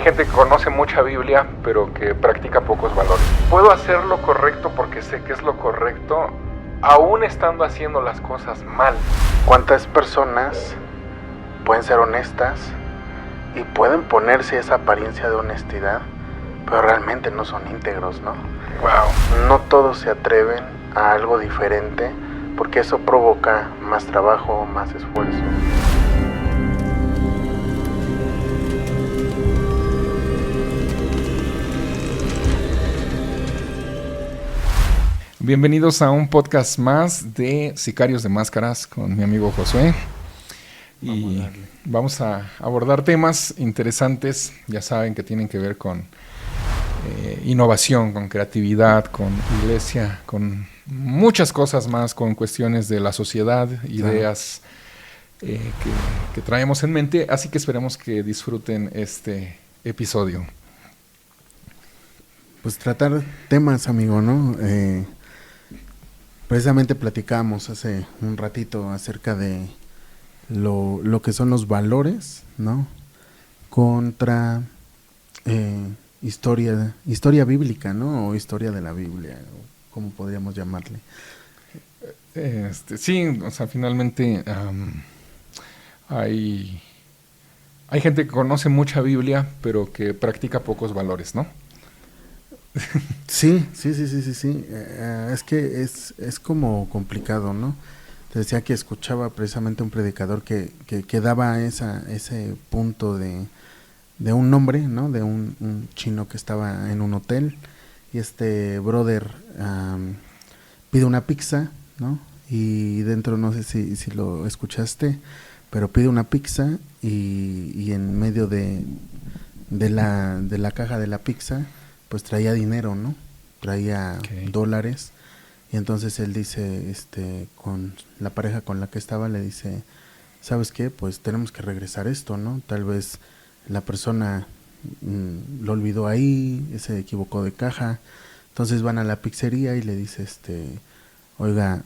Hay gente que conoce mucha Biblia, pero que practica pocos valores. Puedo hacer lo correcto porque sé que es lo correcto, aún estando haciendo las cosas mal. ¿Cuántas personas pueden ser honestas y pueden ponerse esa apariencia de honestidad, pero realmente no son íntegros, ¿no? Wow. No todos se atreven a algo diferente porque eso provoca más trabajo, más esfuerzo. Bienvenidos a un podcast más de Sicarios de Máscaras con mi amigo Josué. Y vamos a abordar temas interesantes, ya saben que tienen que ver con innovación, con creatividad, con iglesia, con muchas cosas más, con cuestiones de la sociedad, ideas que traemos en mente. Así que esperemos que disfruten este episodio. Pues tratar temas, amigo, ¿no? Precisamente platicábamos hace un ratito acerca de lo que son los valores, ¿no? Contra historia bíblica, ¿no? O historia de la Biblia, o como podríamos llamarle. Sí, o sea, finalmente hay gente que conoce mucha Biblia, pero que practica pocos valores, ¿no? Sí. Es que es como complicado, ¿no? Te decía que escuchaba precisamente un predicador que daba ese punto de un hombre, ¿no? De un chino que estaba en un hotel y este brother pide una pizza, ¿no? Y dentro, no sé si lo escuchaste, pero pide una pizza y en medio de la caja de la pizza pues traía dinero, ¿no? Traía dólares. Y entonces él dice, con la pareja con la que estaba, le dice, ¿sabes qué? Pues tenemos que regresar esto, ¿no? Tal vez la persona lo olvidó ahí, se equivocó de caja. Entonces van a la pizzería y le dice, oiga,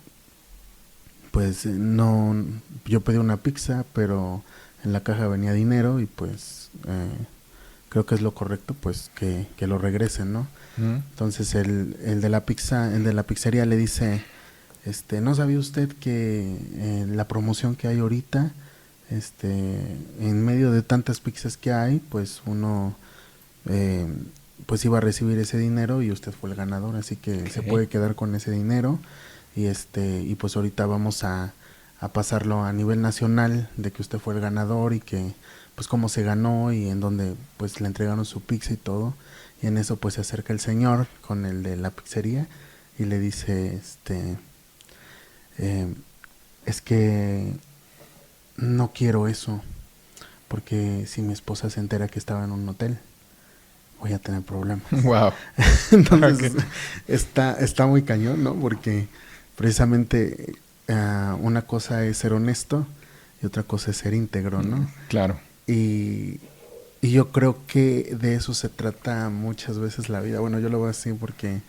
pues no, yo pedí una pizza, pero en la caja venía dinero y pues creo que es lo correcto, pues que lo regresen, ¿no? Entonces el de la pizzería le dice, ¿no sabía usted que la promoción que hay ahorita, en medio de tantas pizzas que hay, pues uno pues iba a recibir ese dinero y usted fue el ganador, así que se puede quedar con ese dinero y pues ahorita vamos a pasarlo a nivel nacional de que usted fue el ganador y que pues cómo se ganó y en donde pues le entregaron su pizza y todo. Y en eso pues se acerca el señor con el de la pizzería y le dice, es que no quiero eso, porque si mi esposa se entera que estaba en un hotel, voy a tener problemas. Wow. Entonces está muy cañón, ¿no? Porque precisamente una cosa es ser honesto y otra cosa es ser íntegro, ¿no? Claro. Y yo creo que de eso se trata muchas veces la vida. Bueno, yo lo veo así porque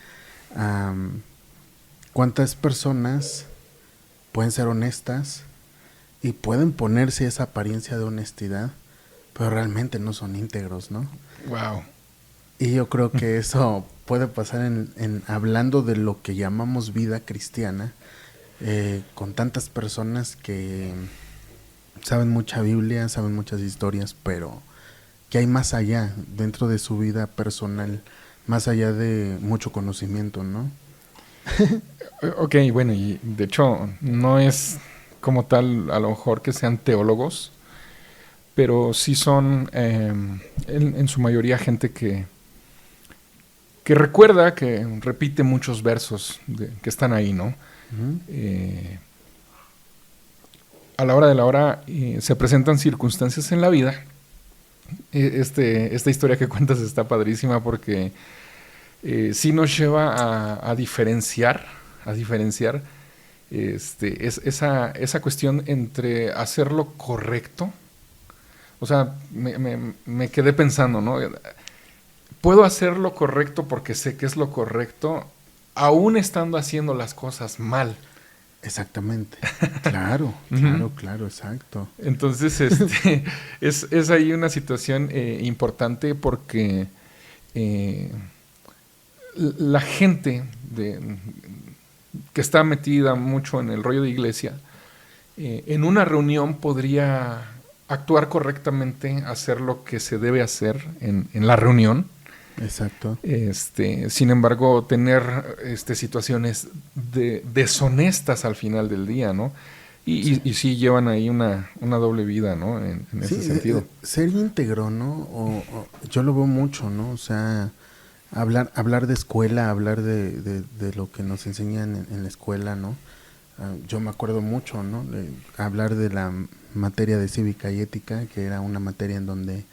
¿cuántas personas pueden ser honestas y pueden ponerse esa apariencia de honestidad, pero realmente no son íntegros, ¿no? Wow. Y yo creo que eso puede pasar en hablando de lo que llamamos vida cristiana, con tantas personas que saben mucha Biblia, saben muchas historias, pero que hay más allá dentro de su vida personal, más allá de mucho conocimiento, ¿no? Ok, bueno, y de hecho no es como tal a lo mejor que sean teólogos, pero sí son en su mayoría gente que recuerda, que repite muchos versos que están ahí, ¿no? Uh-huh. A la hora de la hora se presentan circunstancias en la vida. Esta historia que cuentas está padrísima porque sí nos lleva a diferenciar esa cuestión entre hacer lo correcto. O sea, me quedé pensando, ¿no? Puedo hacer lo correcto porque sé que es lo correcto, aún estando haciendo las cosas mal. Exactamente. Claro, claro, claro, exacto. Entonces, es ahí una situación importante porque eh, la gente que está metida mucho en el rollo de iglesia, en una reunión podría actuar correctamente, hacer lo que se debe hacer en la reunión. Exacto. Sin embargo, tener situaciones deshonestas al final del día, ¿no? Y sí llevan ahí una doble vida, ¿no? En Sí, ese sentido. ser íntegro, ¿no? Yo lo veo mucho, ¿no? O sea, hablar de escuela, hablar de lo que nos enseñan en la escuela, ¿no? Yo me acuerdo mucho, ¿no? De hablar de la materia de cívica y ética, que era una materia en donde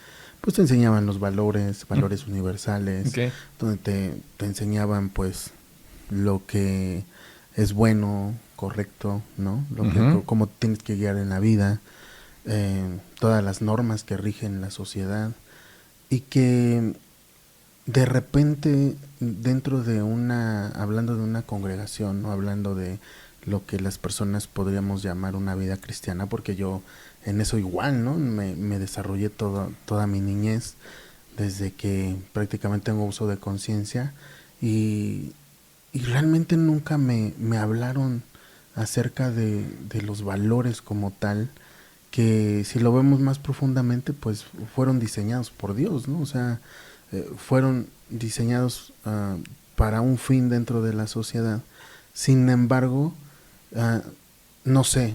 pues te enseñaban los valores universales, Okay. donde te enseñaban pues lo que es bueno, correcto, ¿no? Cómo tienes que guiar en la vida, todas las normas que rigen la sociedad, y que de repente dentro de hablando de una congregación, ¿no? Hablando de lo que las personas podríamos llamar una vida cristiana, porque yo en eso igual, ¿no? Me desarrollé toda mi niñez, desde que prácticamente tengo uso de conciencia, y realmente nunca me hablaron acerca de los valores como tal, que si lo vemos más profundamente, pues fueron diseñados por Dios, ¿no? O sea, fueron diseñados para un fin dentro de la sociedad. Sin embargo, no sé,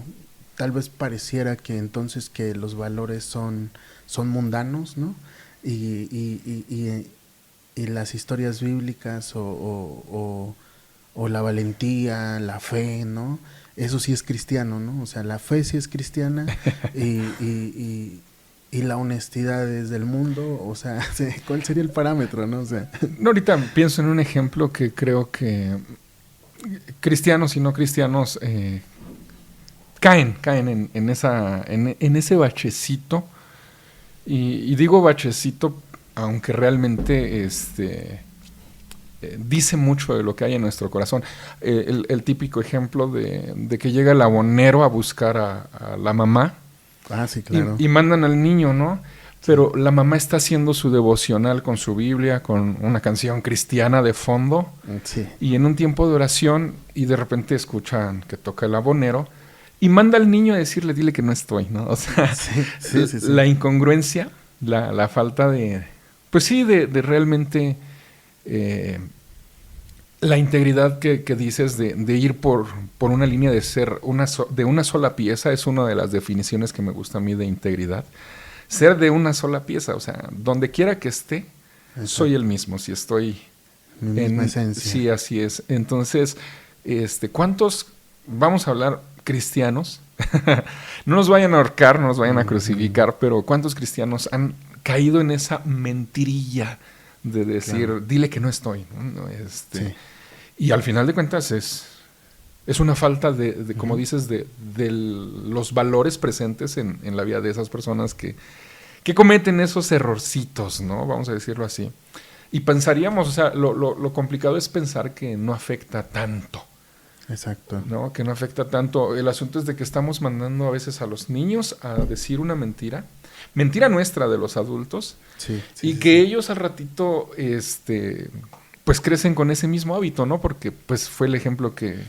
tal vez pareciera que entonces que los valores son mundanos, ¿no? Y las historias bíblicas o la valentía, la fe, ¿no? Eso sí es cristiano, ¿no? O sea, la fe sí es cristiana y la honestidad es del mundo. O sea, ¿cuál sería el parámetro, no? O sea. No, ahorita pienso en un ejemplo que creo que cristianos y no cristianos caen en ese bachecito. Y digo bachecito, aunque realmente dice mucho de lo que hay en nuestro corazón. El típico ejemplo de que llega el abonero a buscar a la mamá. Ah, sí, claro. Y mandan al niño, ¿no? Pero la mamá está haciendo su devocional con su Biblia, con una canción cristiana de fondo. Sí. Y en un tiempo de oración, y de repente escuchan que toca el abonero, y manda al niño a decirle, dile que no estoy, ¿no? O sea, sí. La incongruencia, la falta de, pues sí, de realmente la integridad que dices de ir por una línea de ser de una sola pieza, es una de las definiciones que me gusta a mí de integridad. Ser de una sola pieza, o sea, donde quiera que esté, exacto, soy el mismo, si estoy mi misma esencia. Sí, así es. Entonces, ¿cuántos, vamos a hablar cristianos? No nos vayan a ahorcar, no nos vayan a crucificar, pero ¿cuántos cristianos han caído en esa mentirilla de decir, claro, dile que no estoy, ¿no? Sí. Y al final de cuentas es una falta de como dices, de los valores presentes en la vida de esas personas que cometen esos errorcitos, ¿no? Vamos a decirlo así. Y pensaríamos, o sea, lo complicado es pensar que no afecta tanto. Exacto. ¿No? Que no afecta tanto. El asunto es de que estamos mandando a veces a los niños a decir una mentira nuestra de los adultos, y que ellos al ratito, pues crecen con ese mismo hábito, ¿no? Porque pues fue el ejemplo que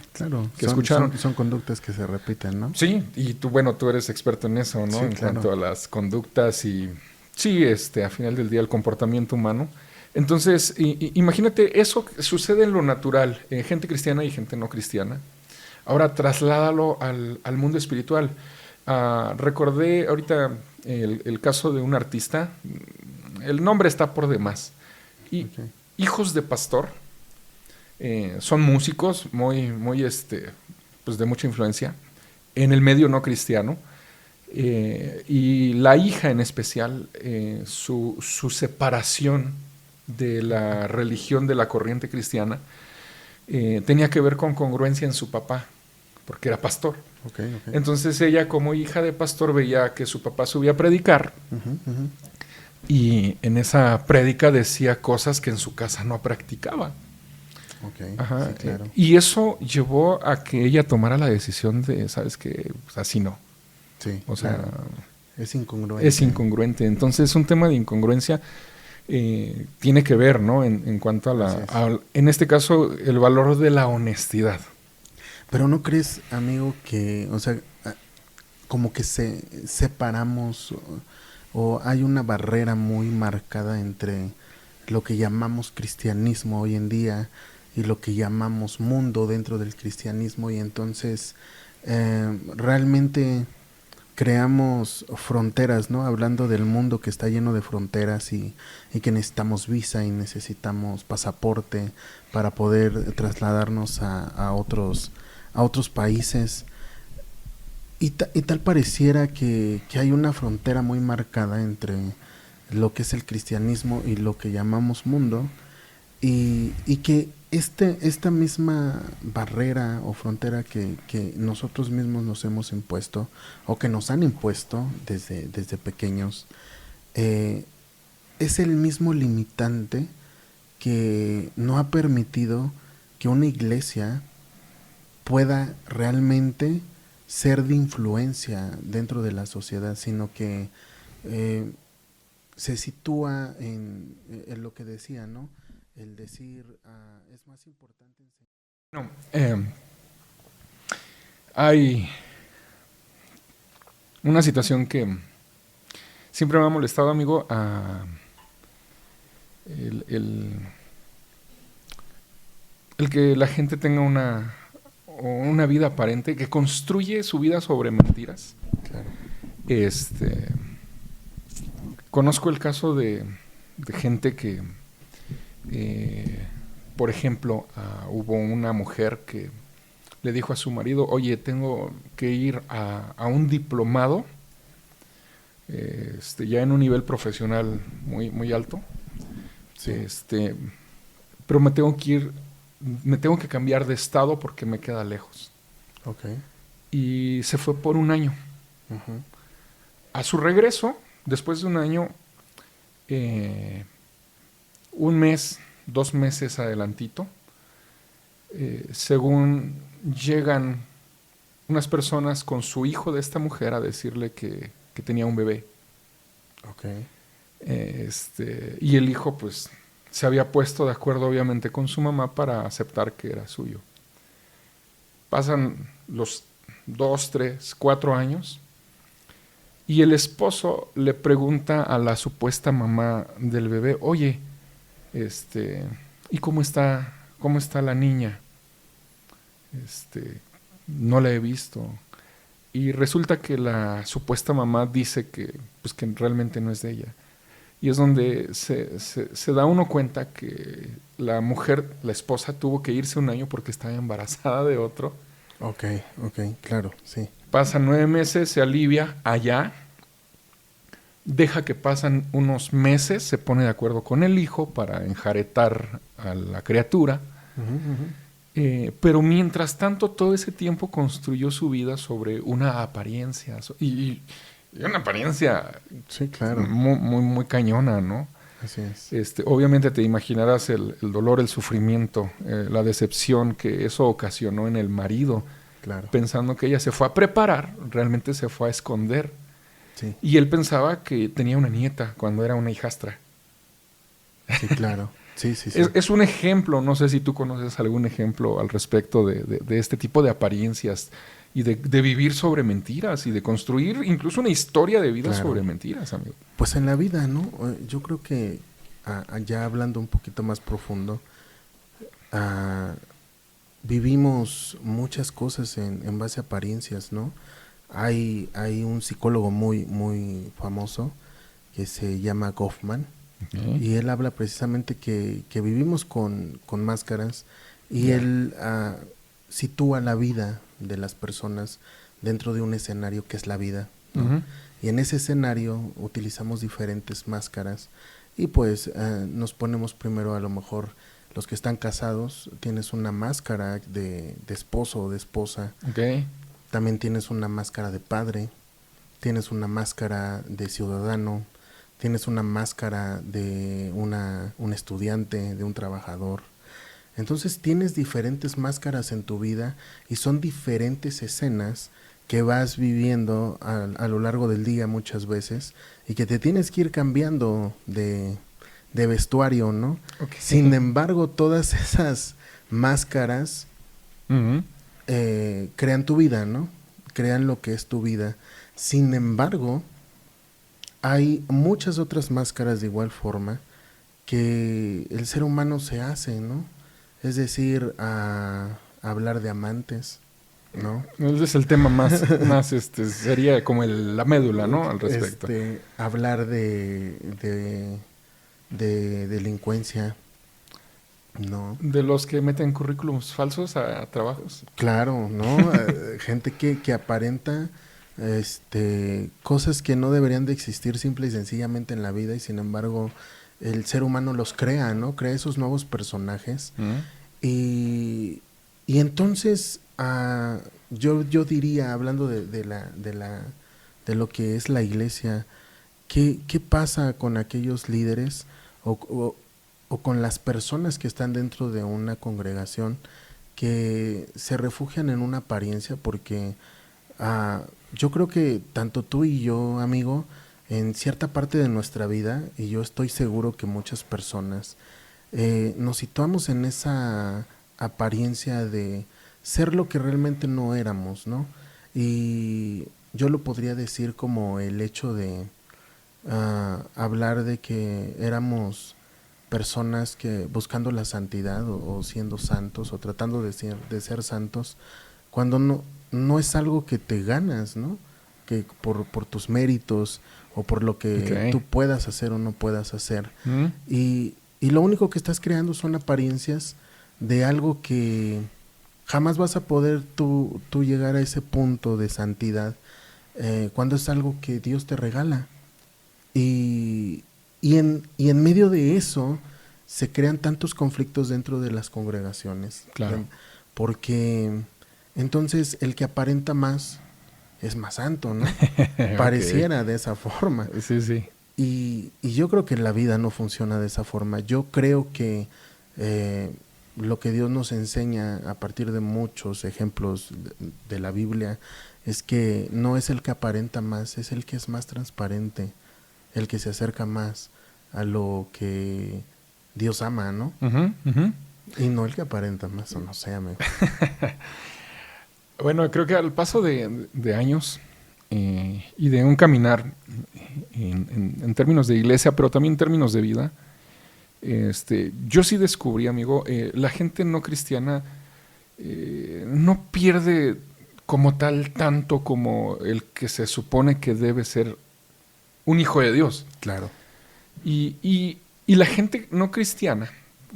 escucharon. Son conductas que se repiten, ¿no? Sí, y tú eres experto en eso, ¿no? Sí, en cuanto a las conductas y sí, a final del día el comportamiento humano. Entonces, imagínate, eso sucede en lo natural, gente cristiana y gente no cristiana. Ahora trasládalo al mundo espiritual. Recordé ahorita el caso de un artista, el nombre está por demás, y hijos de pastor, son músicos muy pues de mucha influencia en el medio no cristiano, y la hija en especial, su separación de la religión de la corriente cristiana tenía que ver con congruencia en su papá, porque era pastor. Entonces ella, como hija de pastor, veía que su papá subía a predicar, y en esa prédica decía cosas que en su casa no practicaba. Ok, Ajá, sí, claro. y eso llevó a que ella tomara la decisión de, ¿sabes qué? Pues así no. Sí, O sea, claro. Es incongruente. es incongruente. Entonces, es un tema de incongruencia tiene que ver, ¿no? En cuanto a Así es. en este caso, el valor de la honestidad. Pero ¿no crees, amigo, que, o sea, como que separamos o hay una barrera muy marcada entre lo que llamamos cristianismo hoy en día y lo que llamamos mundo dentro del cristianismo y entonces realmente creamos fronteras, ¿no? Hablando del mundo que está lleno de fronteras y que necesitamos visa y necesitamos pasaporte para poder trasladarnos a otros países. Y tal pareciera que hay una frontera muy marcada entre lo que es el cristianismo y lo que llamamos mundo, y que esta misma barrera o frontera que nosotros mismos nos hemos impuesto o que nos han impuesto desde pequeños, eh, es el mismo limitante que no ha permitido que una iglesia pueda realmente ser de influencia dentro de la sociedad, sino que eh, se sitúa en lo que decía, ¿no? El decir, es más importante enseñar. No, hay una situación que siempre me ha molestado, amigo, el, el que la gente tenga una vida aparente, que construye su vida sobre mentiras. Claro. Este, conozco el caso de gente que, por ejemplo, hubo una mujer que le dijo a su marido, oye, tengo que ir a un diplomado, ya en un nivel profesional muy, muy alto, Sí. pero me tengo que cambiar de estado porque me queda lejos. Ok. Y se fue por un año. Ujú. A su regreso, después de un año, eh, un mes, 2 meses adelantito, según llegan unas personas con su hijo de esta mujer a decirle que tenía un bebé. Ok. Y el hijo pues se había puesto de acuerdo obviamente con su mamá para aceptar que era suyo. Pasan los 2, 3, 4 años y el esposo le pregunta a la supuesta mamá del bebé, oye, ¿y cómo está la niña? No la he visto. Y resulta que la supuesta mamá dice pues, que realmente no es de ella. Y es donde se da uno cuenta que la mujer, la esposa, tuvo que irse un año porque estaba embarazada de otro. Ok, ok, claro, sí. Pasan 9 meses, se alivia allá, deja que pasan unos meses, se pone de acuerdo con el hijo para enjaretar a la criatura. Ujú, ujú. Pero mientras tanto, todo ese tiempo construyó su vida sobre una apariencia. Y una apariencia Sí, claro, muy, muy, muy cañona, ¿no? así es. Obviamente te imaginarás el dolor, el sufrimiento, la decepción que eso ocasionó en el marido, Claro, pensando que ella se fue a preparar, realmente se fue a esconder. sí, Y él pensaba que tenía una nieta cuando era una hijastra. sí, claro. Sí, sí, Es, sí. es un ejemplo, no sé si tú conoces algún ejemplo al respecto de este tipo de apariencias y de vivir sobre mentiras y de construir incluso una historia de vida Claro. sobre mentiras, amigo. Pues en la vida, ¿no? Yo creo que ya hablando un poquito más profundo, ah, vivimos muchas cosas en base a apariencias, ¿no? Hay un psicólogo muy famoso que se llama Goffman Okay. y él habla precisamente que vivimos con máscaras y Ya. él sitúa la vida de las personas dentro de un escenario que es la vida, ¿no? Ujú. Y en ese escenario utilizamos diferentes máscaras y pues nos ponemos primero a lo mejor los que están casados, tienes una máscara de esposo o de esposa, Ok. también tienes una máscara de padre, tienes una máscara de ciudadano, tienes una máscara de un estudiante, de un trabajador. Entonces tienes diferentes máscaras en tu vida y son diferentes escenas que vas viviendo a lo largo del día muchas veces y que te tienes que ir cambiando de vestuario, ¿no? Okay. Sin embargo, todas esas máscaras crean tu vida, ¿no? Crean lo que es tu vida. Sin embargo, hay muchas otras máscaras de igual forma que el ser humano se hace, ¿no? Es decir, a hablar de amantes, ¿no? Ese es el tema más sería como la médula, ¿no? Al respecto. Hablar de delincuencia, ¿no? De los que meten currículums falsos a trabajos. Claro, ¿no? Gente que aparenta cosas que no deberían de existir simple y sencillamente en la vida y sin embargo el ser humano los crea, ¿no? Crea esos nuevos personajes y entonces yo diría, hablando de lo que es la iglesia, ¿qué pasa con aquellos líderes o con las personas que están dentro de una congregación que se refugian en una apariencia? Porque yo creo que tanto tú y yo, amigo, en cierta parte de nuestra vida, y yo estoy seguro que muchas personas, nos situamos en esa apariencia de ser lo que realmente no éramos, ¿no? Y yo lo podría decir como el hecho de hablar de que éramos personas que buscando la santidad o siendo santos o tratando de ser santos, cuando no es algo que te ganas, ¿no? Que por tus méritos o por lo que tú puedas hacer o no puedas hacer. Y lo único que estás creando son apariencias de algo que jamás vas a poder tú llegar a ese punto de santidad cuando es algo que Dios te regala. Y en medio de eso se crean tantos conflictos dentro de las congregaciones. Claro. Porque entonces el que aparenta más es más santo, ¿no? Pareciera de esa forma. Sí, sí. Y yo creo que la vida no funciona de esa forma. Yo creo que lo que Dios nos enseña a partir de muchos ejemplos de la Biblia es que no es el que aparenta más, es el que es más transparente, el que se acerca más a lo que Dios ama, ¿no? Y no el que aparenta más, o no sé, amigo. Bueno, creo que al paso de años y de un caminar en términos de iglesia, pero también en términos de vida, yo sí descubrí, amigo, la gente no cristiana no pierde como tal tanto como el que se supone que debe ser un hijo de Dios. Claro. Y la gente no cristiana,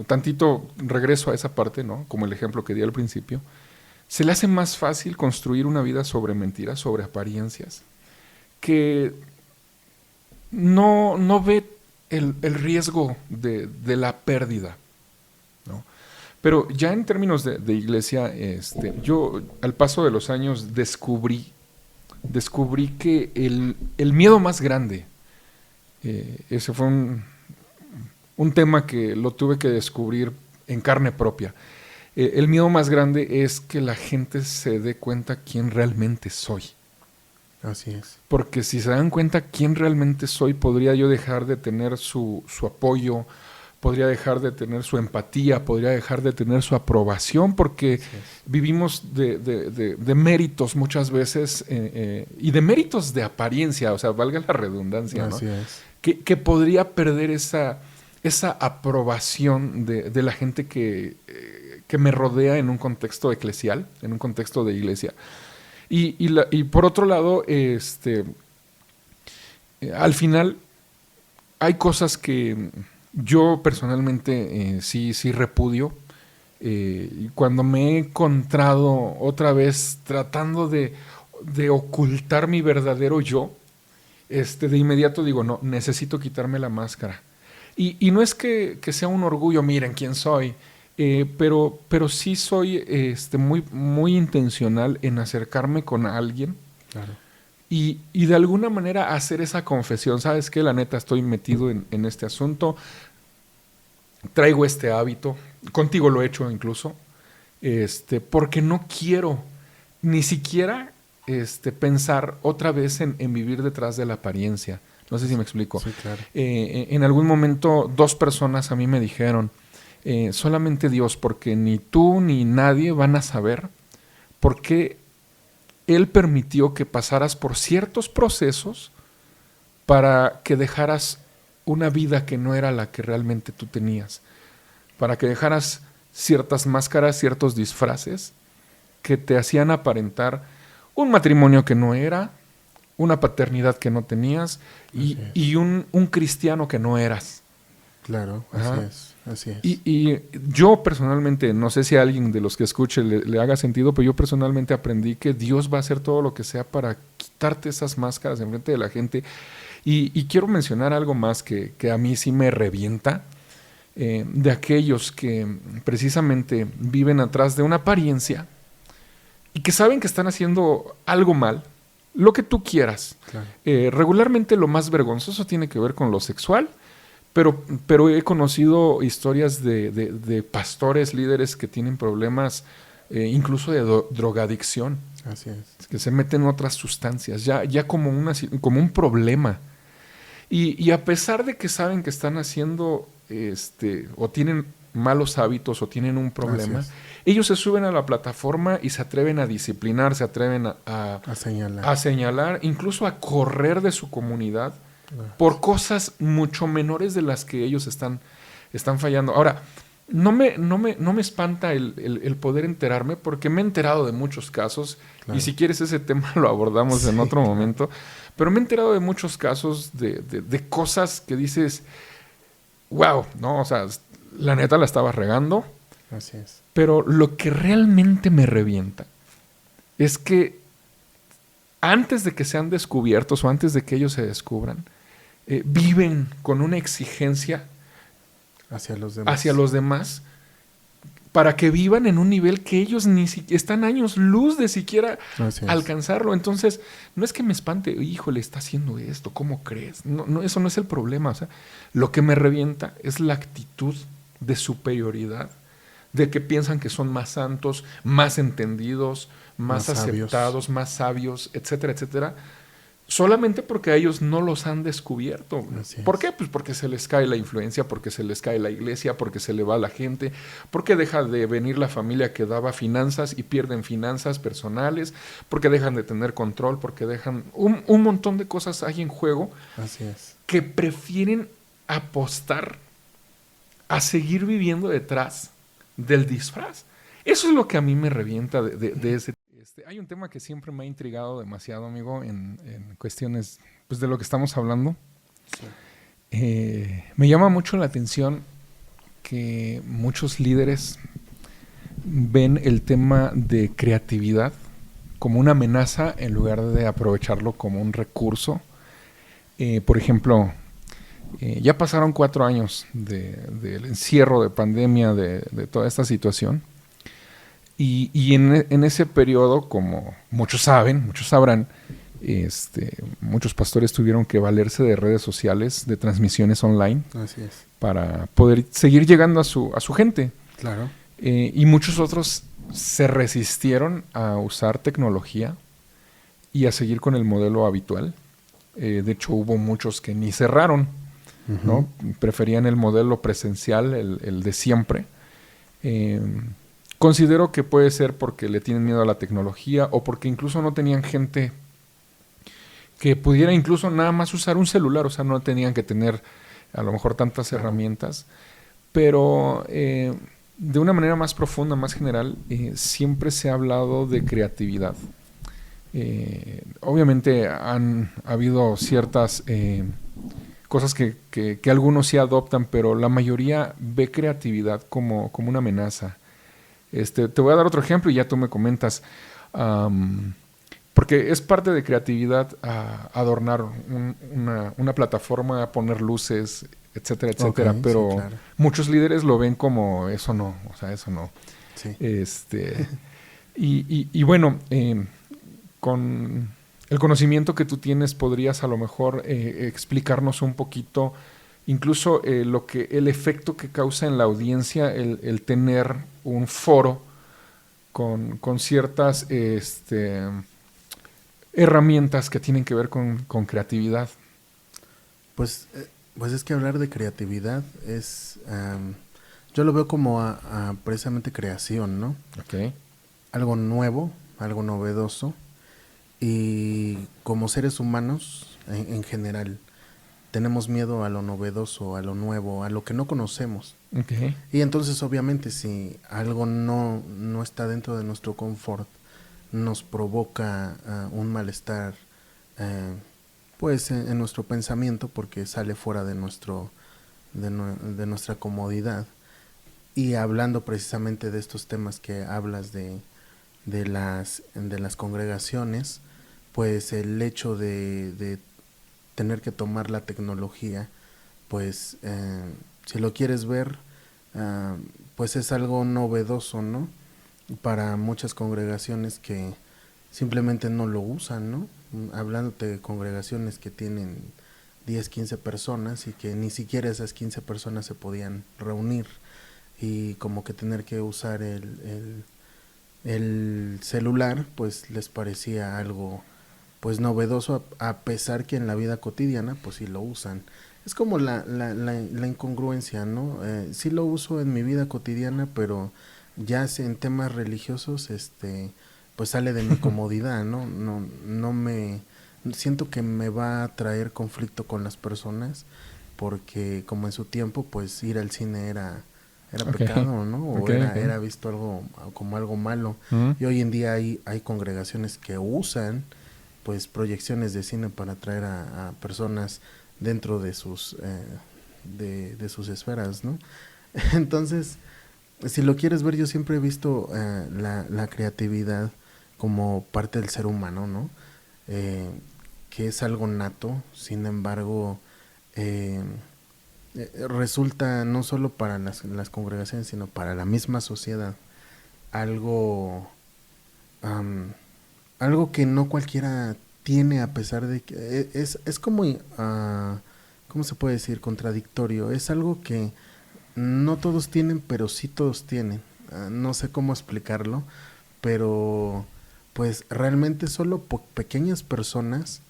tantito regreso a esa parte, ¿no? Como el ejemplo que di al principio, se le hace más fácil construir una vida sobre mentiras, sobre apariencias, que no ve el riesgo de la pérdida, ¿no? Pero ya en términos de iglesia, yo al paso de los años descubrí que el miedo más grande, ese fue un tema que lo tuve que descubrir en carne propia. El miedo más grande es que la gente se dé cuenta quién realmente soy. Así es. Porque si se dan cuenta quién realmente soy, podría yo dejar de tener su apoyo, podría dejar de tener su empatía, podría dejar de tener su aprobación, porque vivimos de méritos muchas veces y de méritos de apariencia, o sea, valga la redundancia, ¿no? Así es. Que podría perder esa aprobación de la gente que me rodea en un contexto eclesial, en un contexto de iglesia. Y por otro lado, al final hay cosas que yo personalmente sí repudio. Y cuando me he encontrado otra vez tratando de ocultar mi verdadero yo, de inmediato digo, no, necesito quitarme la máscara. Y no es que sea un orgullo, miren quién soy, pero sí soy muy, muy intencional en acercarme con alguien. Claro. Y de alguna manera hacer esa confesión, ¿sabes qué? La neta, estoy metido en este asunto, traigo este hábito, contigo lo he hecho incluso, porque no quiero ni siquiera pensar otra vez en vivir detrás de la apariencia. No sé si me explico. Sí, claro. En algún momento 2 personas a mí me dijeron, solamente Dios, porque ni tú ni nadie van a saber por qué Él permitió que pasaras por ciertos procesos para que dejaras una vida que no era la que realmente tú tenías, para que dejaras ciertas máscaras, ciertos disfraces que te hacían aparentar un matrimonio que no era, una paternidad que no tenías y un cristiano que no eras. Claro, así es. Y yo personalmente, no sé si a alguien de los que escuche le haga sentido, pero yo personalmente aprendí que Dios va a hacer todo lo que sea para quitarte esas máscaras enfrente de la gente. Y quiero mencionar algo más que a mí sí me revienta, de aquellos que precisamente viven atrás de una apariencia y que saben que están haciendo algo mal, lo que tú quieras. Claro. Regularmente lo más vergonzoso tiene que ver con lo sexual, pero he conocido historias de pastores, líderes que tienen problemas incluso de drogadicción. Así es. Que se meten en otras sustancias, ya como un problema. Y a pesar de que saben que están haciendo o tienen malos hábitos o tienen un problema, ellos se suben a la plataforma y se atreven a disciplinar, se atreven a señalar, incluso a correr de su comunidad por cosas mucho menores de las que ellos están fallando. Ahora, no me espanta el poder enterarme, porque me he enterado de muchos casos, y si quieres ese tema lo abordamos en otro momento, pero me he enterado de muchos casos de cosas que dices, wow, ¿no? O sea, la neta la estaba regando. Así es. Pero lo que realmente me revienta es que antes de que sean descubiertos o antes de que ellos se descubran, viven con una exigencia hacia los demás para que vivan en un nivel que ellos ni siquiera están años luz de siquiera alcanzarlo. Entonces, no es que me espante, híjole, está haciendo esto, ¿cómo crees? No, eso no es el problema. O sea, lo que me revienta es la actitud de superioridad, de que piensan que son más santos, más entendidos, más aceptados, más sabios, etcétera, etcétera, solamente porque a ellos no los han descubierto. ¿Por qué? Pues porque se les cae la influencia, porque se les cae la iglesia, porque se le va la gente, porque deja de venir la familia que daba finanzas y pierden finanzas personales, porque dejan de tener control, porque dejan un montón de cosas hay en juego. Así es. Que prefieren apostar a seguir viviendo detrás del disfraz. Eso es lo que a mí me revienta de ese. Hay un tema que siempre me ha intrigado demasiado, amigo, en cuestiones pues, de lo que estamos hablando. Sí. Me llama mucho la atención que muchos líderes ven el tema de creatividad como una amenaza en lugar de aprovecharlo como un recurso. Por ejemplo, ya pasaron 4 años del encierro, de pandemia, de toda esta situación. Y en ese periodo, como muchos sabrán, muchos pastores tuvieron que valerse de redes sociales, de transmisiones online. Así es. Para poder seguir llegando a su gente. Claro. Y muchos otros se resistieron a usar tecnología y a seguir con el modelo habitual. De hecho, hubo muchos que ni cerraron, ¿no? Preferían el modelo presencial, el de siempre. Considero que puede ser porque le tienen miedo a la tecnología o porque incluso no tenían gente que pudiera incluso nada más usar un celular. O sea, no tenían que tener a lo mejor tantas herramientas. Pero de una manera más profunda, más general, siempre se ha hablado de creatividad. Obviamente han habido ciertas cosas que algunos sí adoptan, pero la mayoría ve creatividad como una amenaza. Te voy a dar otro ejemplo y ya tú me comentas. Porque es parte de creatividad adornar una plataforma, poner luces, etcétera, etcétera. Okay, pero sí, claro. Muchos líderes lo ven como eso no, o sea, eso no. Sí. Y bueno, con el conocimiento que tú tienes, podrías a lo mejor explicarnos un poquito incluso el efecto que causa en la audiencia el tener un foro con ciertas herramientas que tienen que ver con creatividad. Pues, pues es que hablar de creatividad es, yo lo veo como a precisamente creación, ¿no? Okay. Algo nuevo, algo novedoso, y como seres humanos en general tenemos miedo a lo novedoso, a lo nuevo, a lo que no conocemos. Okay. Y entonces obviamente si algo no está dentro de nuestro confort, nos provoca un malestar, pues en nuestro pensamiento, porque sale fuera de de nuestra comodidad. Y hablando precisamente de estos temas que hablas de las congregaciones, pues el hecho de tener que tomar la tecnología, pues si lo quieres ver, pues es algo novedoso, ¿no? Para muchas congregaciones que simplemente no lo usan, ¿no? Hablándote de congregaciones que tienen 10, 15 personas y que ni siquiera esas 15 personas se podían reunir, y como que tener que usar el celular, pues les parecía algo pues novedoso, a pesar que en la vida cotidiana pues sí lo usan. Es como la incongruencia, ¿no? Sí lo uso en mi vida cotidiana, pero ya en temas religiosos, pues sale de mi comodidad, ¿no? No me siento que me va a traer conflicto con las personas, porque como en su tiempo, pues ir al cine era Okay. pecado, ¿no? O Okay, okay. era visto algo como algo malo. Uh-huh. Y hoy en día hay congregaciones que usan pues proyecciones de cine para atraer a personas dentro de sus de sus esferas, ¿no? Entonces, si lo quieres ver, yo siempre he visto la creatividad como parte del ser humano, ¿no? Eh, que es algo nato. Sin embargo, eh, resulta no solo para las congregaciones, sino para la misma sociedad algo um, algo que no cualquiera tiene, a pesar de que es como ¿cómo se puede decir? Contradictorio. Es algo que no todos tienen, pero sí todos tienen. No sé cómo explicarlo, pero pues realmente solo pequeñas personas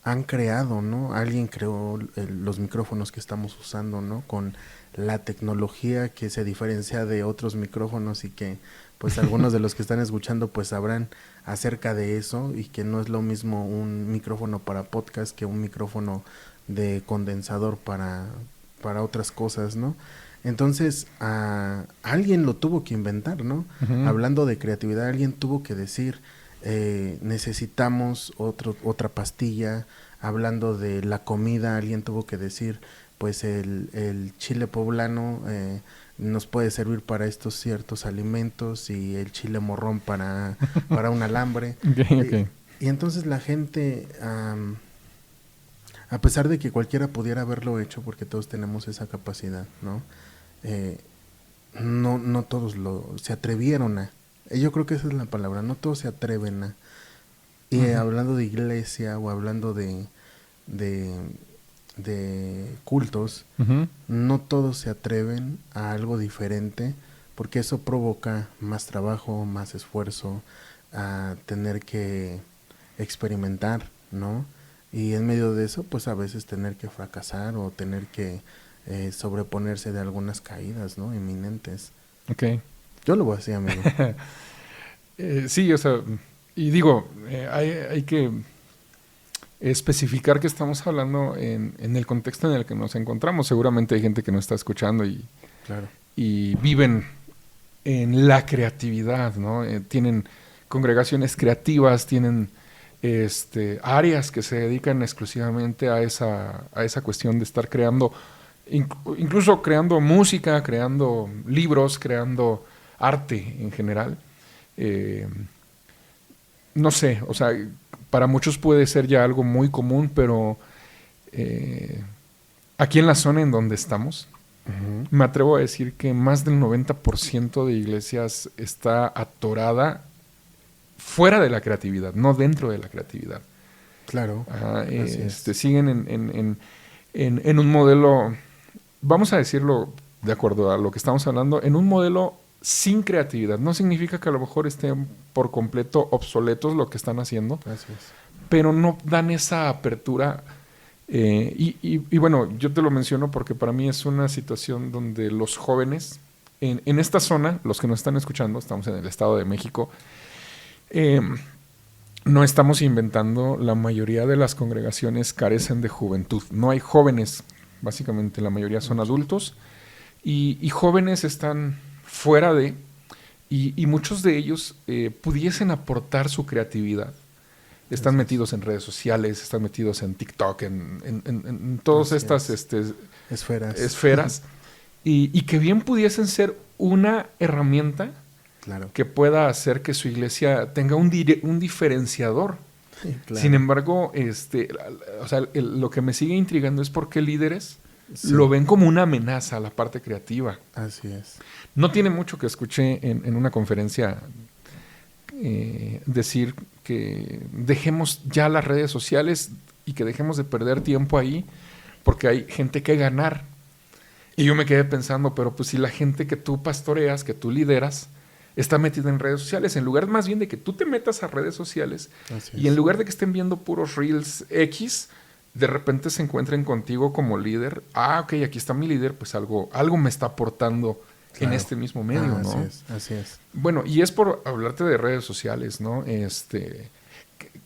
han creado, ¿no? Alguien creó los micrófonos que estamos usando, ¿no? Con la tecnología que se diferencia de otros micrófonos, y que pues algunos de los que están escuchando pues sabrán acerca de eso, y que no es lo mismo un micrófono para podcast que un micrófono de condensador para otras cosas, ¿no? Entonces, alguien lo tuvo que inventar, ¿no? Uh-huh. Hablando de creatividad, alguien tuvo que decir, necesitamos otra pastilla. Hablando de la comida, alguien tuvo que decir, pues el chile poblano nos puede servir para estos ciertos alimentos, y el chile morrón para un alambre. Okay, okay. Y entonces la gente, a pesar de que cualquiera pudiera haberlo hecho, porque todos tenemos esa capacidad, ¿no? No todos se atrevieron yo creo que esa es la palabra, no todos se atreven y Uh-huh. hablando de iglesia, o hablando de cultos, Uh-huh. no todos se atreven a algo diferente, porque eso provoca más trabajo, más esfuerzo, a tener que experimentar, ¿no? Y en medio de eso, pues a veces tener que fracasar, o tener que sobreponerse de algunas caídas, ¿no? Inminentes. Okay. Yo lo voy a decir, amigo. Sí, o sea, y digo, hay que especificar que estamos hablando en el contexto en el que nos encontramos. Seguramente hay gente que nos está escuchando Claro. y viven en la creatividad, ¿no? Tienen congregaciones creativas, tienen áreas que se dedican exclusivamente a esa cuestión de estar creando, incluso creando música, creando libros, creando arte en general. No sé, o sea, para muchos puede ser ya algo muy común, pero aquí en la zona en donde estamos, Uh-huh. me atrevo a decir que más del 90% de iglesias está atorada fuera de la creatividad, no dentro de la creatividad. Claro. Así es. Siguen en un modelo vamos a decirlo de acuerdo a lo que estamos hablando, en un modelo sin creatividad. No significa que a lo mejor estén por completo obsoletos lo que están haciendo, Así es. pero no dan esa apertura. Y bueno, yo te lo menciono porque para mí es una situación donde los jóvenes, en esta zona, los que nos están escuchando, estamos en el Estado de México, eh, no estamos inventando, la mayoría de las congregaciones carecen de juventud. No hay jóvenes, básicamente la mayoría son adultos, y jóvenes están fuera de, y muchos de ellos pudiesen aportar su creatividad. Están metidos en redes sociales, están metidos en TikTok, en todas estas esferas y que bien pudiesen ser una herramienta Claro. que pueda hacer que su iglesia tenga un diferenciador. Sí, claro. Sin embargo, o sea, lo que me sigue intrigando es por qué líderes Sí. lo ven como una amenaza a la parte creativa. Así es. No tiene mucho que escuché en una conferencia decir que dejemos ya las redes sociales y que dejemos de perder tiempo ahí porque hay gente que ganar. Y yo me quedé pensando, pero pues si la gente que tú pastoreas, que tú lideras, está metida en redes sociales, en lugar más bien de que tú te metas a redes sociales y en lugar de que estén viendo puros reels X, de repente se encuentren contigo como líder. Ah, ok, aquí está mi líder, pues algo me está aportando en este mismo medio, ¿no? Así es. Bueno, y es por hablarte de redes sociales, ¿no?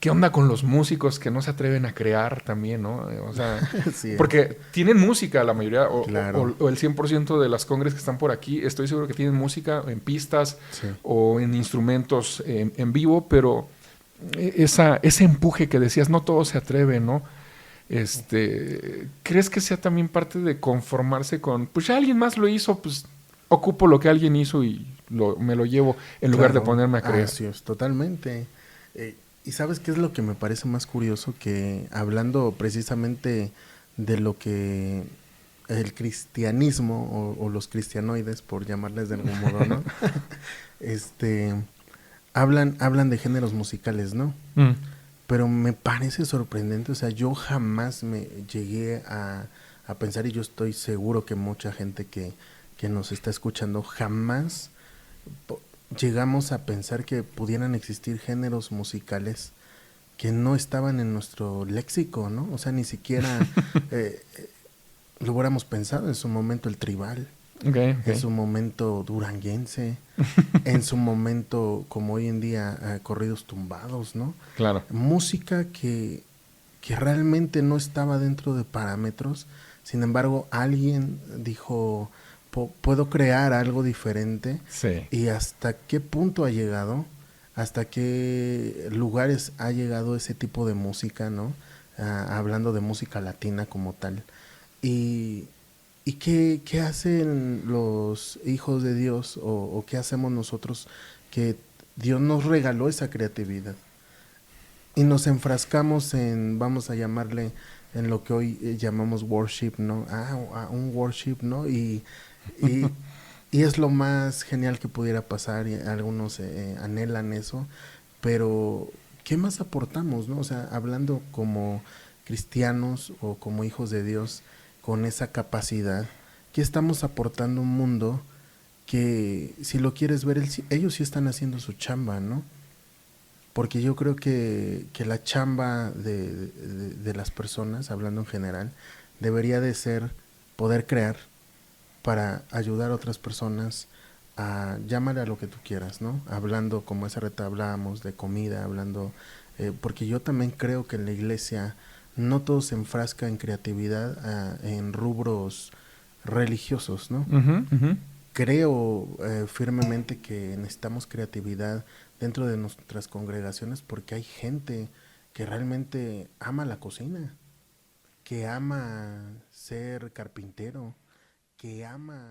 ¿Qué onda con los músicos que no se atreven a crear también, ¿no? O sea, Sí, porque tienen música la mayoría, Claro. o el 100% de las congres que están por aquí, estoy seguro que tienen música en pistas o en instrumentos en vivo, pero ese empuje que decías, no todos se atreven, ¿no? ¿Crees que sea también parte de conformarse con, pues ya alguien más lo hizo, pues ocupo lo que alguien hizo y me lo llevo en lugar de ponerme a creer? Así es, totalmente. ¿Y sabes qué es lo que me parece más curioso? Que hablando precisamente de lo que el cristianismo o los cristianoides, por llamarles de algún modo, ¿no? Hablan de géneros musicales, ¿no? Pero me parece sorprendente, o sea, yo jamás me llegué a pensar, y yo estoy seguro que mucha gente que nos está escuchando, jamás llegamos a pensar que pudieran existir géneros musicales que no estaban en nuestro léxico, ¿no? O sea, ni siquiera lo hubiéramos pensado. En su momento el tribal, en su momento duranguense, en su momento, como hoy en día, corridos tumbados, ¿no? Claro. Música que realmente no estaba dentro de parámetros. Sin embargo, alguien dijo, puedo crear algo diferente. Sí. Y hasta qué punto ha llegado, hasta qué lugares ha llegado ese tipo de música, ¿no? Hablando de música latina como tal. Y qué hacen los hijos de Dios o qué hacemos nosotros, que Dios nos regaló esa creatividad y nos enfrascamos en, vamos a llamarle, en lo que hoy llamamos worship, ¿no? Un worship, ¿no? Y es lo más genial que pudiera pasar, y algunos anhelan eso, pero ¿qué más aportamos, no? O sea, hablando como cristianos o como hijos de Dios, con esa capacidad, ¿qué estamos aportando a un mundo que, si lo quieres ver, ellos sí están haciendo su chamba, ¿no? Porque yo creo que la chamba de las personas, hablando en general, debería de ser poder crear para ayudar a otras personas a llámale a lo que tú quieras, ¿no? Hablando, como esa reta hablábamos, de comida, hablando, porque yo también creo que en la iglesia no todo se enfrasca en creatividad en rubros religiosos, ¿no? Creo firmemente que necesitamos creatividad dentro de nuestras congregaciones, porque hay gente que realmente ama la cocina, que ama ser carpintero, que ama